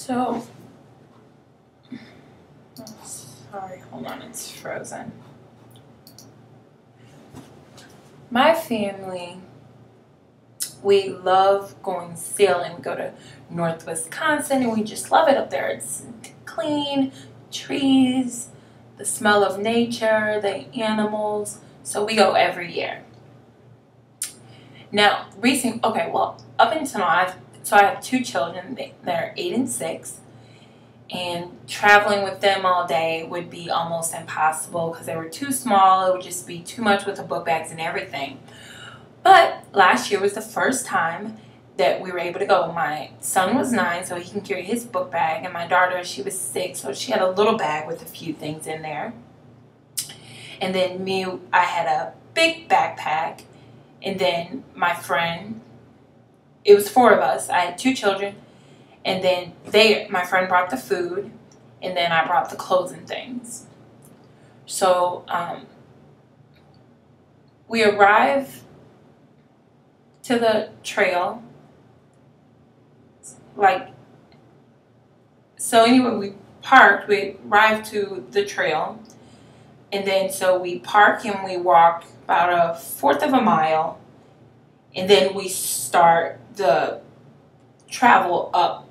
So, oh, sorry, hold on, it's frozen. My family, we love going sailing. We go to North Wisconsin and we just love it up there. It's clean, trees, the smell of nature, the animals. So we go every year. Now, up until now, I have 2 children. They're 8 and 6. And traveling with them all day would be almost impossible because they were too small. It would just be too much with the book bags and everything. But last year was the first time that we were able to go. My son was 9, so he can carry his book bag. And my daughter, she was 6, so she had a little bag with a few things in there. And then I had a big backpack. And then my friend, it was 4 of us. I had 2 children. And then my friend brought the food. And then I brought the clothes and things. So we arrived to the trail. We parked. We arrived to the trail. And then so we park and we walk about 1/4 of a mile. And then we start the travel up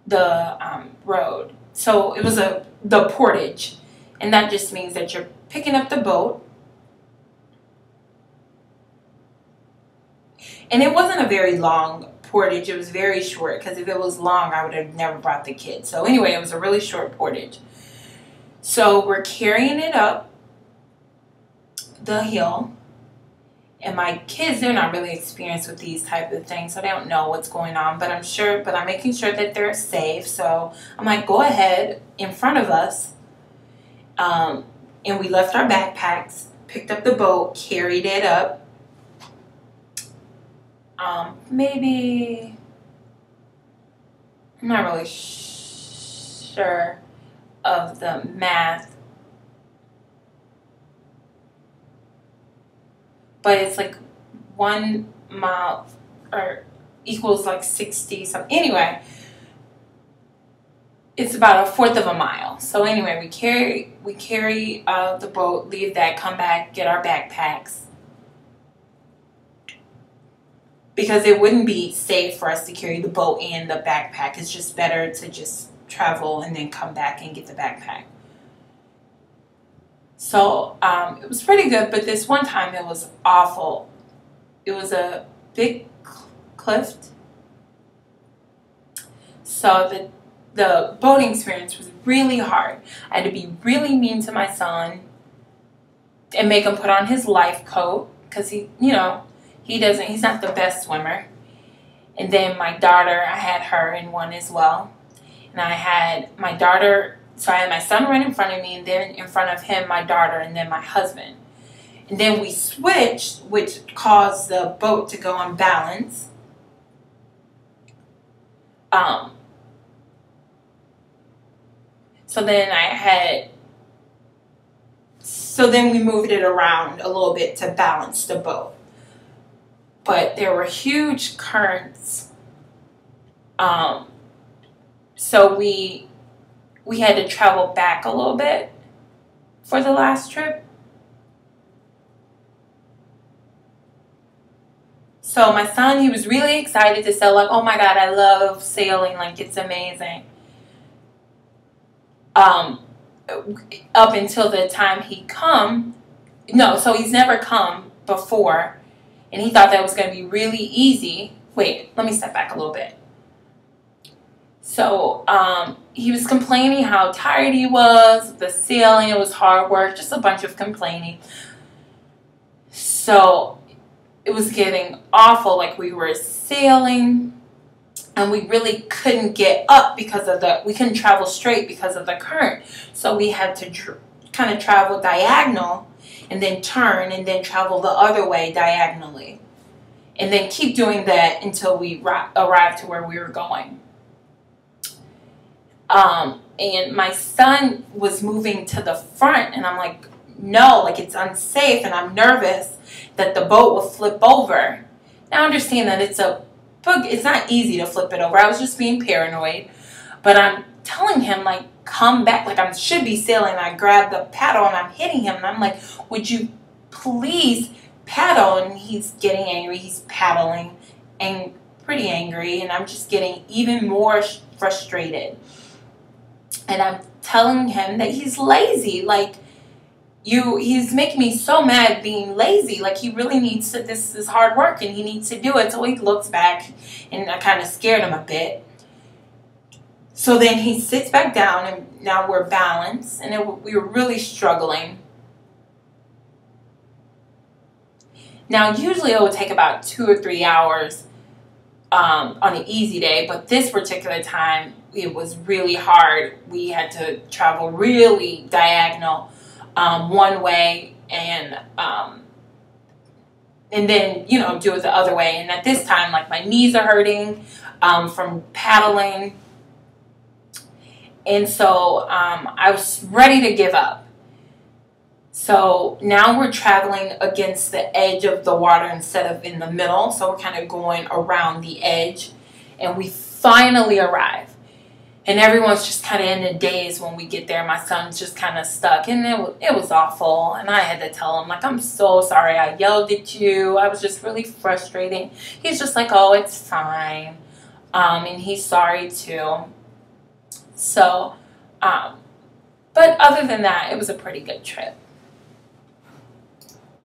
the road. So it was the portage. And that just means that you're picking up the boat. And it wasn't a very long portage. It was very short because if it was long, I would have never brought the kids. So anyway, it was a really short portage. So we're carrying it up the hill. And my kids, they're not really experienced with these type of things, so they don't know what's going on. But I'm making sure that they're safe. So I'm like, go ahead in front of us. And we left our backpacks, picked up the boat, carried it up. Maybe, I'm not really sure of the math, but it's like 1 mile or equals like 60 something. Anyway, it's about 1/4 of a mile. So anyway, we carry the boat, leave that, come back, get our backpacks. Because it wouldn't be safe for us to carry the boat and the backpack. It's just better to just travel and then come back and get the backpack. So it was pretty good, but this one time it was awful. It was a big cliff. So the boating experience was really hard. I had to be really mean to my son and make him put on his life coat because he's not the best swimmer. And then my daughter, I had her in one as well. And I had my daughter, so I had my son right in front of me, and then in front of him, my daughter, and then my husband. And then we switched, which caused the boat to go unbalanced. So then we moved it around a little bit to balance the boat. But there were huge currents. So we had to travel back a little bit for the last trip. So my son, he was really excited to sail, like, oh my God, I love sailing, like it's amazing. Up until the time so he's never come before. And he thought that was going to be really easy. Wait, let me step back a little bit. So he was complaining how tired he was, the sailing, it was hard work, just a bunch of complaining. So it was getting awful, like we were sailing and we really couldn't get up because of we couldn't travel straight because of the current. So we had to kind of travel diagonal and then turn and then travel the other way diagonally. And then keep doing that until we arrived to where we were going. And my son was moving to the front and I'm like, no, like it's unsafe and I'm nervous that the boat will flip over. Now I understand that it's not easy to flip it over. I was just being paranoid. But I'm telling him, like, come back. Like, I should be sailing. I grab the paddle and I'm hitting him. And I'm like, would you please paddle? And he's getting angry. He's paddling and pretty angry. And I'm just getting even more frustrated. And I'm telling him that he's lazy. Like, he's making me so mad being lazy. Like, he really needs to, this is hard work and he needs to do it. So he looks back and I kind of scared him a bit. So then he sits back down and now we're balanced and we were really struggling. Now, usually it would take about 2 or 3 hours on an easy day, but this particular time it was really hard. We had to travel really diagonal one way and then, you know, do it the other way. And at this time, like, my knees are hurting from paddling. And so I was ready to give up. So now we're traveling against the edge of the water instead of in the middle. So we're kind of going around the edge. And we finally arrive. And everyone's just kind of in a daze when we get there. My son's just kind of stuck. And it was awful. And I had to tell him, like, I'm so sorry I yelled at you. I was just really frustrating. He's just like, oh, it's fine. And he's sorry too. So, but other than that, it was a pretty good trip.